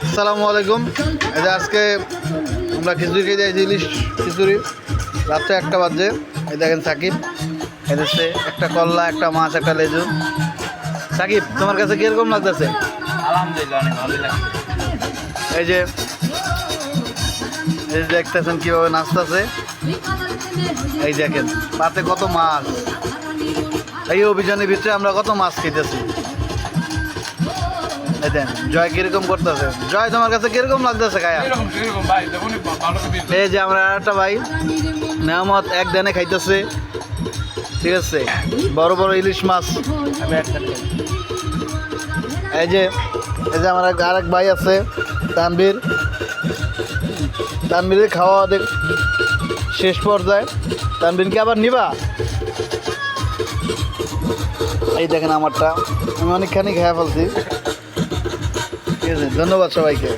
আসসালামু আলাইকুম। এই যে আজকে আমরা খিচুড়ি খেয়ে যাই, ইলিশ খিচুড়ি। রাত্রে 1টা বাজে। এই দেখেন সাকিব এদেশে একটা কল্লা, একটা মাছ, একটা লেজু। সাকিব, তোমার কাছে কীরকম লাগতেছে? আলহামদুলিল্লাহ, অনেক ভালোই লাগছে। এই যে দেখতেছেন কীভাবে নাচতেছে। এই দেখেন পাতে কত মাছ। এই অভিযানের ভিতরে আমরা কত মাছ খেতেছি। এই দেন জয় কিরকম করতেছে। জয়, তোমার কাছে কিরকম লাগতেছে খায়া? এই যে আমরা একটা ভাই নেয়ামত এক দানে খাইতেছে, ঠিক আছে, বড় বড় ইলিশ মাছ। এই যে আমার আরেক ভাই আছে তানবীর। তানবীরের খাওয়া দেখ শেষ পর্যায়ে। তানবীরকে আবার নিবা? এই দেখেন আমারটা, আমি অনেকখানি খেয়ে ফেলছি, ঠিক আছে। ধন্যবাদ সবাইকে।